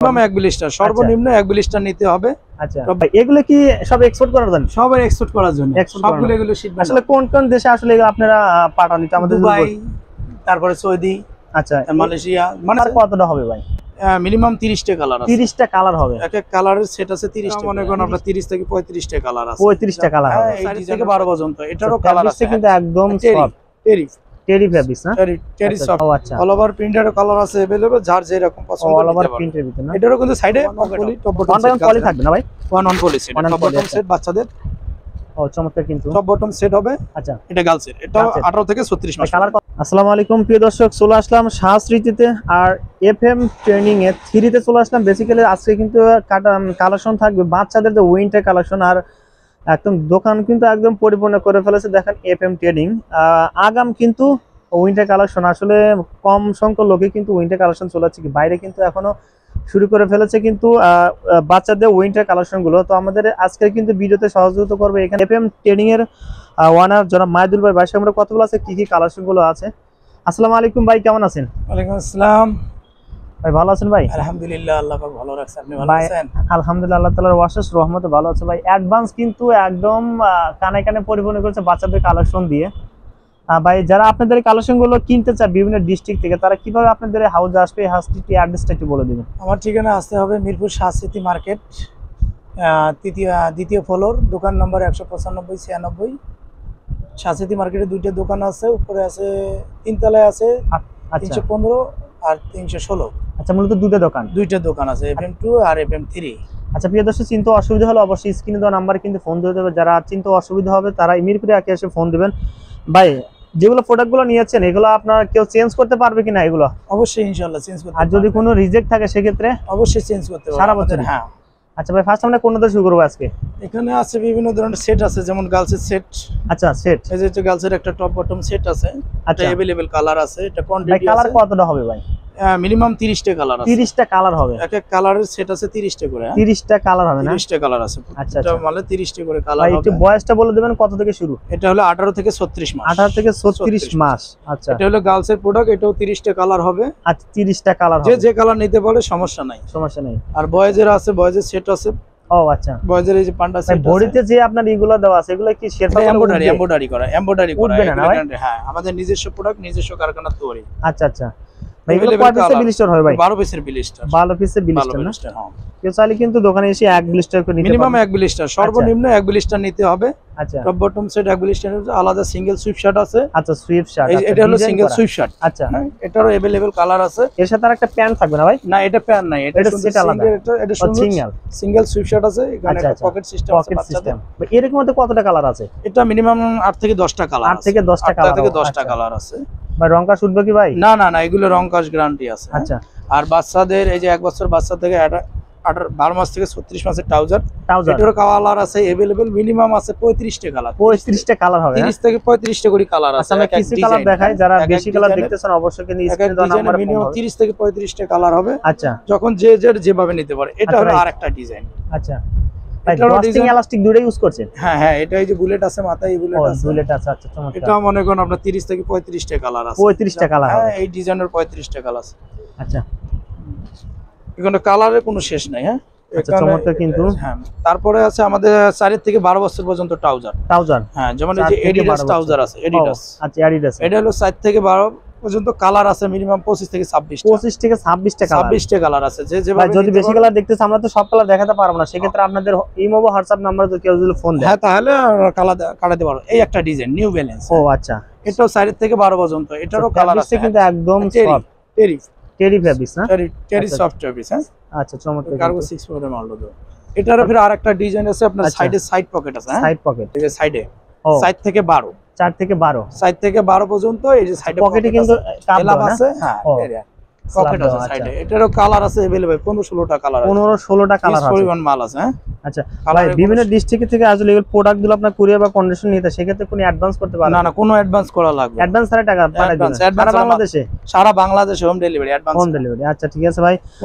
Minimum এক blister, সর্বনিম্ন এক ব্লিস্টার নিতে হবে। আচ্ছা ভাই, এগুলো কি সব এক্সপোর্ট করার জন্য? সবার এক্সপোর্ট করার জন্য, সবগুলো এগুলো শিপমেন্ট। আসলে কোন কোন দেশে আসলে আপনারা পাঠান? এটা আমাদের দুবাই, তারপরে সৌদি, আচ্ছা মালয়েশিয়া। মানে কতটা হবে ভাই? মিনিমাম 30টা কালার আছে। 30টা কালার হবে? এক এক কালারের সেট আছে 30টা। মনে করেন আপনার 30 থেকে 35টা কালার আছে। 35টা কালার হবে, 8 থেকে 12 পর্যন্ত। এটারও কালার আছে কিন্তু একদম সফট টেরি ফ্যাব্রিক্স না? টেরি সফট। ও আচ্ছা, অল ওভার প্রিন্টের কালার আছে अवेलेबल, যার যে রকম পছন্দ অল ওভার প্রিন্টের ভিতর না? এটারও কিন্তু সাইডে poly top bottom set poly থাকবে না ভাই? One on poly set, top bottom set বাচ্চাদের। ও চমৎকার, কিন্তু টপ বটম সেট হবে। আচ্ছা, এটা গার্লসের, এটা 18 থেকে 36 মাস কালার। আসসালামু আলাইকুম প্রিয় দর্শক, চলে আসলাম শাহস্মৃতিতে আর এফএম ট্রেনিং এ 3 তে চলে আসলাম। বেসিক্যালি আজকে কিন্তু কালেকশন থাকবে বাচ্চাদের, যে উইন্টার কালেকশন, আর একদম দোকান কিন্তু একদম পরিপূর্ণ করে ফেলেছে। দেখেন এফএম ট্রেনিং আগাম কিন্তু উইন্টার কালেকশন, আসলে কম সংখ্যক লোকে কিন্তু উইন্টার কালেকশন চলে যাচ্ছে, বাইরে কিন্তু এখনো শুরু করে ফেলেছে কিন্তু বাচ্চাদের উইন্টার কালেকশন গুলো। তো আমাদের আজকে কিন্তু ভিডিওতে সহযোগিতা করবে এখানে এফএম ট্রেনিং এর ওয়ানার জনাব মাহিদুল ভাই। ভাই আমরা কতগুলো আছে, কি কি কালেকশন গুলো আছে? আসসালামু আলাইকুম ভাই, কেমন আছেন? ওয়ালাইকুম আসসালাম ভাই, ভালো আছেন ভাই? আলহামদুলিল্লাহ, আল্লাহ পাক ভালো রাখছে। আপনি ভালো আছেন? আলহামদুলিল্লাহ, আল্লাহ তাআলার অশেষ রহমতে ভালো আছে ভাই। অ্যাডভান্স কিন্তু একদম কানে কানে পরিপূর্ণ করেছে বাচ্চাদের কালেকশন দিয়ে। ভাই, যারা আপনাদের কালেকশন গুলো কিনতে চায় বিভিন্ন ডিস্ট্রিক্ট থেকে, তারা কিভাবে আপনাদের হাউসে আসবে? হাউসটি অ্যাড্রেসটা একটু বলে দিবেন। আমার ঠিকানা আসতে হবে মিরপুর শাহস্মৃতি মার্কেট, দ্বিতীয় ফ্লোর, দোকান নম্বর 195-96। শাহস্মৃতি মার্কেটে দুইটা দোকান আছে, উপরে আছে, তিনতলায় আছে 315 আর 316। আচ্ছা, মূলত দুইটা দোকান আছে, FM2 আর FM3। আচ্ছা প্রিয় দর্শক, চিন্তা অসুবিধা হলে অবশ্যই স্ক্রিনে দেওয়া নাম্বারে কিন্তু ফোন দিয়ে দেবে। যারা চিন্তা অসুবিধা হবে তারা মিরপুরে এসে ফোন দিবেন। ভাই, যেগুলো প্রোডাক্টগুলো নিয়েছেন এগুলো আপনার কেউ চেঞ্জ করতে পারবে কিনা? এগুলো অবশ্যই ইনশাআল্লাহ চেঞ্জ করতে পারবে। আর যদি কোনো রিজেক্ট থাকে সেক্ষেত্রে অবশ্যই চেঞ্জ করতে পারবে সারা বছর? হ্যাঁ। আচ্ছা ভাই, ফার্স্ট আমরা কোনটা শুরু করব আজকে? এখানে আছে বিভিন্ন ধরনের সেট আছে, যেমন গার্লসের সেট। আচ্ছা, সেট, এই যে গার্লসের একটা টপ বটম সেট আছে। আচ্ছা, अवेलेबल কালার আছে। এটা কোয়ান্টিটি আছে। কালার কতটা হবে ভাই? মিনিমাম 30টা কালার আছে। 30টা কালার হবে? এক এক কালারের সেট আছে 30টা করে। 30টা কালার হবে না? 30টা কালার আছে। আচ্ছা, এটা মানে 30টা করে কালার হবে। ভাই একটু বয়সটা বলে দিবেন, কত থেকে শুরু? এটা হলো 18 থেকে 36 মাস। 18 থেকে 36 মাস। আচ্ছা, এটা হলো গার্লসের প্রোডাক্ট, এটাও 30টা কালার হবে। আচ্ছা, 30টা কালার হবে, যে কালার নিতে পারে সমস্যা নাই। আর বয়েজের আছে, বয়েজের সেট আছে। ও আচ্ছা, বয়েজের এই যে পান্ডা সেট আছে। বডিতে যে আপনার এগুলো দেওয়া আছে, এগুলো কি শেরপা এমব্রয়ডারি করা? উঠবে না ভাই? হ্যাঁ, আমাদের নিজস্ব প্রোডাক্ট, নিজস্ব কারখানা তৈরি। আচ্ছা আচ্ছা ভাই, এগুলো কয় পিসের ব্লিস্টার হয় ভাই? 12 পিসের ব্লিস্টার। 12 পিসের ব্লিস্টার না? হ্যাঁ। কেউ চাইলে কিন্তু দোকানে এসে এক ব্লিস্টার করে নিতে পারবে। মিনিমাম এক ব্লিস্টার, সর্বনিম্ন এক ব্লিস্টার নিতে হবে। আচ্ছা, টপ বটম সেট এক ব্লিস্টার, আলাদা সিঙ্গেল সুইপ শার্ট আছে। আচ্ছা, সুইপ শার্ট, এটা হলো সিঙ্গেল সুইপ শার্ট। আচ্ছা, এটারও अवेलेबल কালার আছে। এর সাথে আর একটা প্যান্ট থাকবে না ভাই? না, এটা প্যান্ট নাই, এটা সেট আলাদা। এটা সিঙ্গেল সুইপ শার্ট আছে। এখানে একটা পকেট সিস্টেম আছে বাচ্চাদের। এরকম মধ্যে কতটা কালার আছে? এটা মিনিমাম 8 থেকে 10টা কালার আছে। 8 থেকে 10টা কালার। 8 থেকে 10টা কালার আছে। ভাই, রং কাজ উঠবে কি ভাই? না, এগুলো রং কাজ গ্যারান্টি আছে। আচ্ছা, আর বাচ্চাদের এই যে 1 বছর বাচ্চা থেকে 12 মাস থেকে 36 মাসের ট্রাউজার, এটারও কালার আছে अवेलेबल। মিনিমাম আছে 35টা কালার। 35টা কালার হবে? 30 থেকে 35টা করে কালার আছে। আচ্ছা, কিছু কালার দেখাই, যারা বেশি কালার দেখতে চান অবশ্যই কিন্তু স্ক্রিনে দেওয়া নাম্বারে মিনিমাম 30 থেকে 35টা কালার হবে। আচ্ছা, যখন যেভাবে নিতে পারে। এটা হলো আরেকটা ডিজাইন। আচ্ছা ভাই, ডস্টিং এলাস্টিক দুটোই ইউজ করছেন? হ্যাঁ, এটা এই যে বুলেট আছে, মাথায় এই বুলেট আছে। বুলেট আছে, আচ্ছা চমৎকার। এটা মনে করেন আপনার 30 থেকে 35টা কালার আছে। 35টা কালার হবে? হ্যাঁ, এই ডিজাইনের 35টা কালার আছে। আচ্ছা, এখানে কালারের কোনো শেষ নাই। হ্যাঁ, আচ্ছা চমৎকার কিন্তু। হ্যাঁ, তারপরে আছে আমাদের 4 থেকে 12 বছর পর্যন্ত ট্রাউজার। হ্যাঁ, যেমন এই যে এডিডাস ট্রাউজার আছে, এডিডাস। আচ্ছা, এডিডাস। এটা হলো 4 থেকে 12 পর্যন্ত কালার আছে। মিনিমাম 25 থেকে 26টা। 25 থেকে 26টা কালার। 26টা কালার আছে। ভাই, যদি বেশি কালার দেখতেছ, আমরা তো সব কালার দেখাতে পারবো না, সেক্ষেত্রে আপনাদের ইমো বা হোয়াটসঅ্যাপ নাম্বারে কেউ যদি ফোন দেয়, হ্যাঁ, তাহলে কালার কাটাতে পারো। এই একটা ডিজাইন নিউ ব্যালেন্স। ও আচ্ছা, এটাও 4 থেকে 12 পর্যন্ত। এটারও কালার আছে কিন্তু একদম সফট টেরি ফ্যাব্রিক্স না? টেরি সফট ফ্যাব্রিক্স। হ্যাঁ, আচ্ছা চমৎকার। কার্গো 6 মডেল মাল দাও। এটারও ফির আরেকটা ডিজাইন আছে আপনার, সাইডে সাইড পকেট আছে। হ্যাঁ, সাইড পকেট, এই যে সাইডে 4 থেকে 12। 4 থেকে 12, 4 থেকে 12 পর্যন্ত। এই যে সাইডে পকেটে কিন্তু কাপ আছে। হ্যাঁ, পকেট আছে সাইডে। এটারও কালার আছে अवेलेबल 15-16টা কালার আছে। 15-16টা কালার আছে, পরিমাণ মাল আছে। হ্যাঁ, আচ্ছা ভাই, বিভিন্ন ডিস্ট্রিক্ট থেকে আসলে এই প্রোডাক্টগুলো আপনার কুরিয়ার বা কন্ডিশন নিতে, সেক্ষেত্রে কোনো অ্যাডভান্স করতে পারবেন? না, কোনো অ্যাডভান্স করা লাগবে না। অ্যাডভান্স ছাড়া টাকা পাঠিয়ে দিবেন সারা বাংলাদেশে? সারা বাংলাদেশে home delivery, advance home delivery. আচ্ছা ঠিক আছে ভাই,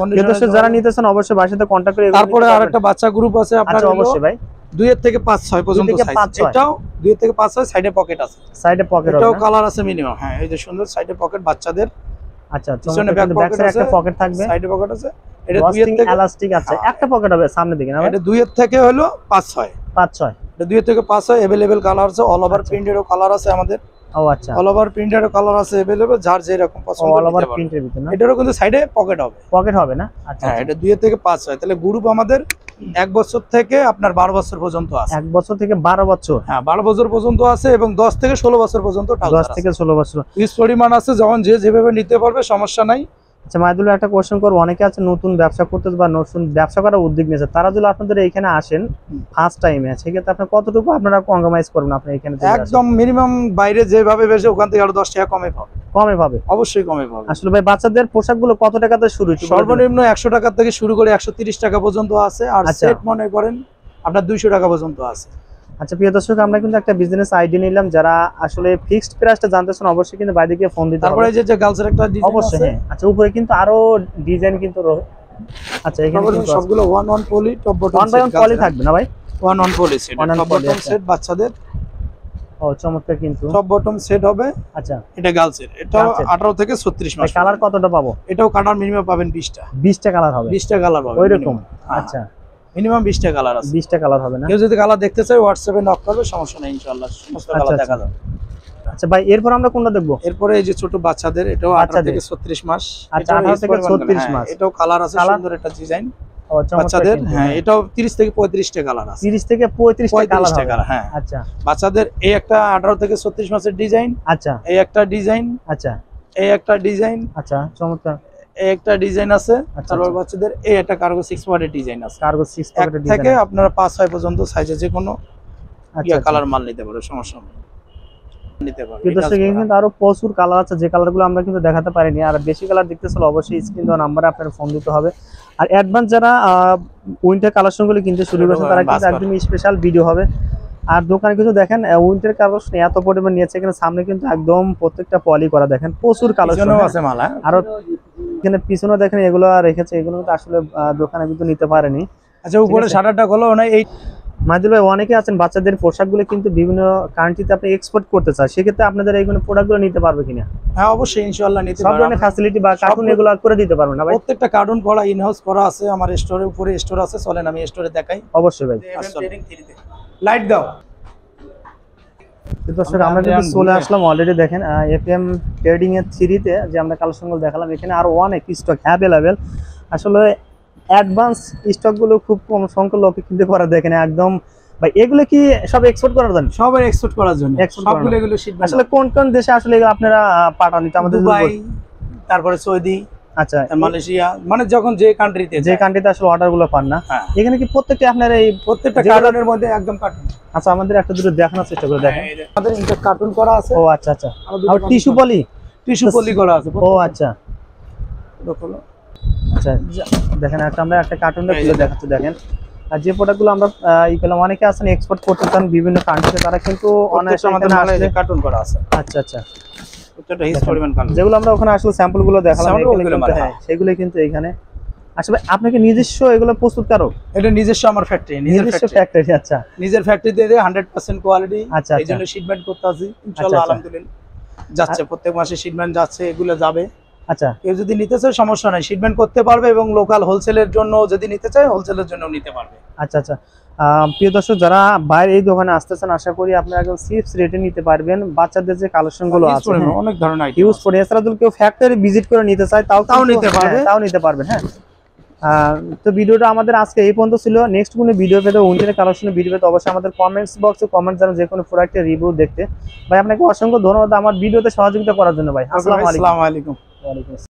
দর্শক যারা নিতেছেন অবশ্যই ভাইয়ের সাথে কন্টাক্ট করে। তারপরে আরেকটা বাচ্চা গ্রুপ আছে আপনার। আচ্ছা অবশ্যই ভাই, 2 থেকে 5-6 পর্যন্ত সাইজ। এটাও 2 থেকে 5-6, সাইডে পকেট আছে। সাইডে পকেট, এটাও কালার আছে মিনিমাম। হ্যাঁ, এই যে সুন্দর সাইডে পকেট বাচ্চাদের। আচ্ছা, পিছনে ব্যাক ব্যাক সাইডে একটা পকেট থাকবে, সাইডে পকেট আছে। এটা 2 এর রস্টিং থেকে এলাস্টিক আছে, একটা পকেট হবে সামনের দিকে না ভাই? এটা 2 এর থেকে হলো 5-6, 5-6, এটা 2 এর থেকে 5-6 अवेलेबल কালার আছে, অল ওভার আচ্ছা। প্রিন্টেরও কালার আছে আমাদের, ও আচ্ছা, অল ওভার প্রিন্টেরও কালার আছে अवेलेबल, যার যেরকম পছন্দ অল ওভার নিতে পারবে। প্রিন্টের ভিতর না, এটারও কিন্তু সাইডে পকেট হবে, পকেট হবে না? আচ্ছা, হ্যাঁ এটা 2 এর থেকে 5-6, তাহলে গ্রুপ আমাদের 1 বছর থেকে আপনার 12 বছর পর্যন্ত আছে। 1 বছর থেকে 12 বছর, হ্যাঁ 12 বছর পর্যন্ত আছে এবং 10 থেকে 16 বছর পর্যন্ত 10 থেকে 16 বছর। পিস পরিমাণ আছে, যখন যে যেভাবে নিতে পারবে সমস্যা নাই। আচ্ছা মাহিদুল ভাই, একটা কোশ্চেন করবো, অনেকে আছে নতুন ব্যবসা করতে বা নতুন ব্যবসা করার উদ্যোগ নিয়েছে, তারা যদি আপনাদের এখানে আসেন ফার্স্ট টাইমে, সেক্ষেত্রে আপনার কতটুকু আপনারা কম্প্রোমাইজ করবেন আপনি এখানে? একদম মিনিমাম বাইরে যেভাবে বেশি ওখান থেকে আরো 10 টাকা কমে পাবে, কমে পাবে, অবশ্যই কমে পাবে। আসলে ভাই বাচ্চাদের পোশাকগুলো কত টাকাতে শুরু? সর্বনিম্ন 100 টাকা থেকে শুরু করে 130 টাকা পর্যন্ত আছে, আর আচ্ছা। সেট মনে করেন আপনার 200 টাকা পর্যন্ত আছে। আচ্ছা প্রিয় দর্শক, আমরা কিন্তু একটা বিজনেস আইডিয়া নিলাম, যারা আসলে ফিক্সড প্রাইসটা জানতেছেন অবশ্যই কিন্তু বাইরে গিয়ে ফোন দিতে হবে। তারপরে যে গার্লসের একটা ডিজাইন অবশ্যই আছে, হ্যাঁ। আচ্ছা উপরে কিন্তু আরো ডিজাইন কিন্তু আচ্ছা এখানে কিন্তু সবগুলো 1 পলি টপ বটম 1 বাই 1 পলি থাকবে না ভাই? 1 পলি সেট, 1 টপ পলি, বটম আচ্ছা। সেট বাচ্চাদের, ও চমৎকার কিন্তু টপ বটম সেট হবে। আচ্ছা, এটা গার্লসের, এটা Girls এর। 18 থেকে 36 মাস। কালার কতটা পাবো? এটাও কালার মিনিমাম পাবেন 20টা, 20টা কালার হবে, 20টা কালার পাবেন ওইরকম? minimum। আচ্ছা, মিনিমাম 20টা কালার আছে। 20টা কালার হবে না? কেউ যদি কালার দেখতে চায় হোয়াটসঅ্যাপে নক করবে, সমস্যা নেই, ইনশাআল্লাহ সমস্ত আচ্ছা, কালার আচ্ছা। দেখা যাবে। আচ্ছা ভাই, এরপর আমরা কোনটা দেখবো? এরপরে এই যে ছোট বাচ্চাদের, এটাও 18 বাচ্চাদের। থেকে 36 মাস। আচ্ছা, এটাও 18 থেকে use পরিমাণ 36 হ্যাঁ, মাস। এটাও কালার আছে, কালার? সুন্দর একটা ডিজাইন ও চমৎকার বাচ্চাদের, কিন্তু, হ্যাঁ এটাও 30 থেকে 35টা কালার আছে। 30 থেকে 35টা কালার 35টা হবে, কালার, হ্যাঁ। আচ্ছা বাচ্চাদের এই একটা 18 থেকে 36 মাসের ডিজাইন, আচ্ছা এই একটা ডিজাইন, আচ্ছা এই একটা ডিজাইন, আচ্ছা চমৎকার। এই একটা ডিজাইন আছে। আচ্ছা, তারপর আচ্ছা। বাচ্চাদের এই একটা কার্গো 6 পয়েন্টের ডিজাইন আছে। কার্গো 6 এক পকেটের থেকে ডিজাইন, আপনারা 5-6 পর্যন্ত সাইজে যে কোনো আচ্ছা কালার মাল নিতে পারো, সমস্যা নেই, নিতে পারো। কিন্তু সেখানে কিন্তু আরো প্রচুর কালার আছে, যে কালারগুলো আমরা কিন্তু দেখাতে পারিনি। আর বেশি কালার দেখতে চাইলে অবশ্যই স্ক্রিন দেওয়া নাম্বারে আপনার ফোন দিতে হবে। আর অ্যাডভান্স যারা উইন্টার কালেকশনগুলো কিনতে শুরু করেছে, তারা কিন্তু একদম স্পেশাল ভিডিও হবে। আর দোকানে কিন্তু দেখেন উইন্টার কালেকশন এত পরিমাণ নিয়েছে, এখানে সামনে কিন্তু একদম প্রত্যেকটা পলি করা, দেখেন প্রচুর কালেকশন আছে মাল, হ্যাঁ। আরো এখানে পিছনে দেখেন এগুলো রেখেছে, এগুলো কিন্তু আসলে দোকানে কিন্তু নিতে পারেনি। আচ্ছা উপরে শাটারটা খোলো না। এই মাহিদুল ভাই, অনেকে আছেন বাচ্চাদের পোশাকগুলো কিন্তু বিভিন্ন কান্ট্রিতে আপনি এক্সপোর্ট করতে চান, সেক্ষেত্রে আপনাদের এইগুলো প্রোডাক্টগুলো নিতে পারবে কিনা? হ্যাঁ অবশ্যই ইনশাআল্লাহ নিতে সব পারবেন। ধরনের ফ্যাসিলিটি বা কার্টুন এগুলো করে দিতে পারবেন না ভাই? প্রত্যেকটা কার্টুন করা ইনহাউস করা আছে আমার স্টোরে, উপরে স্টোর আছে, চলেন আমি স্টোরে দেখাই। অবশ্যই ভাই। লাইট দাও। দর্শক, আমরা কিন্তু চলে আসলাম অলরেডি, দেখেন এফএম ট্রেডিং এর 3 তে যে আমরা কালেকশনগুলো দেখালাম, এখানে আরো অনেক স্টক অ্যাভেলেবেল। আসলে অ্যাডভান্স স্টকগুলো খুব কম সংখ্যক লোকে কিনতে পারে, দেখেন একদম ভাই। এগুলো কি সব এক্সপোর্ট করার জন্য? সবাই এক্সপোর্ট করার জন্য, Export সবগুলো করার। এগুলো শিট। আসলে কোন কোন দেশে আসলে এগুলো আপনারা পাঠান? এটা আমাদের দুবাই, তারপরে সৌদি, আচ্ছা মালয়েশিয়া, মানে যখন যে কান্ট্রিতে যে কান্ট্রিতে আসলে অর্ডার গুলো পান না, হ্যাঁ। এখানে কি প্রত্যেকটা আপনার এই প্রত্যেকটা যেগুলো- কার্টুনের মধ্যে একদম কার্টুন। আচ্ছা আমাদের একটা দুটো দেখানোর চেষ্টা করে দেখেন। আমাদের ইনটেক কার্টুন করা আছে। ও আচ্ছা আচ্ছা, আরো দুটো আর টিস্যু পলি? টিস্যু পলি করা আছে। ও আচ্ছা আচ্ছা, দেখেন আমরা একটা কার্টুনটা খুলে দেখাচ্ছি, দেখেন। আর যে প্রোডাক্টগুলো আমরা ই পেলাম, অনেকে আছেন এক্সপোর্ট করতে চান বিভিন্ন কান্ট্রিতে, তারা কিন্তু অনায়াসে আমাদের এখানে মালে আসলে কার্টুন করা আছে। আচ্ছা আচ্ছা, প্রত্যেকটা হিস পরিমাণ কার্টুন। যেগুলো আমরা ওখানে আসলে স্যাম্পলগুলো দেখালাম, Sample এখানে ওগুলো কিন্তু মানে, হ্যাঁ, সেগুলো কিন্তু এখানে আসলে আপনাকে নিজস্ব এগুলো প্রস্তুতকারক? এটা নিজস্ব আমার ফ্যাক্টরি, নিজস্ব ফ্যাক্টরি, আচ্ছা নিজের ফ্যাক্টরিতে 100% কোয়ালিটি। আচ্ছা, এই জন্য শিপমেন্ট করতে আছি ইনশাআল্লাহ, আচ্ছা। আলহামদুলিল্লাহ যাচ্ছে, প্রত্যেক মাসে শিপমেন্ট যাচ্ছে, এগুলো যাবে। আচ্ছা কেউ যদি নিতে চায় সমস্যা নাই, শিপমেন্ট করতে পারবে, এবং লোকাল হোলসেলের জন্য যদি নিতে চায় হোলসেলের জন্য নিতে পারবে। আচ্ছা আচ্ছা। প্রিয় দর্শক, যারা বাইরে এই দোকানে আসতেছেন, আশা করি আপনারা একদম চিপস রেটে নিতে পারবেন। বাচ্চাদের যে কালেকশন গুলো আছে অনেক ধরনের আইটেম ইউজ করে, এছাড়া যদি কেউ ফ্যাক্টরি ভিজিট করে নিতে চায় তাও তাও কিন্তু- নিতে পারবে। হ্যাঁ, তাও নিতে পারবেন। হ্যাঁ, তো ভিডিওটা আমাদের আজকে এই পর্যন্ত ছিল। নেক্সট কোনো ভিডিও পেতে, উইন্টারের কালেকশনের ভিডিও পেতে অবশ্যই আমাদের কমেন্টস বক্সে কমেন্ট জানান, যে কোনো প্রোডাক্টের রিভিউ দেখতে। ভাই আপনাকে অসংখ্য ধন্যবাদ আমার ভিডিওতে সহযোগিতা করার জন্য ভাই। আসসালামু আলাইকুম। আসসালামু আলাইকুম। ওয়ালাইকুম আসসালাম।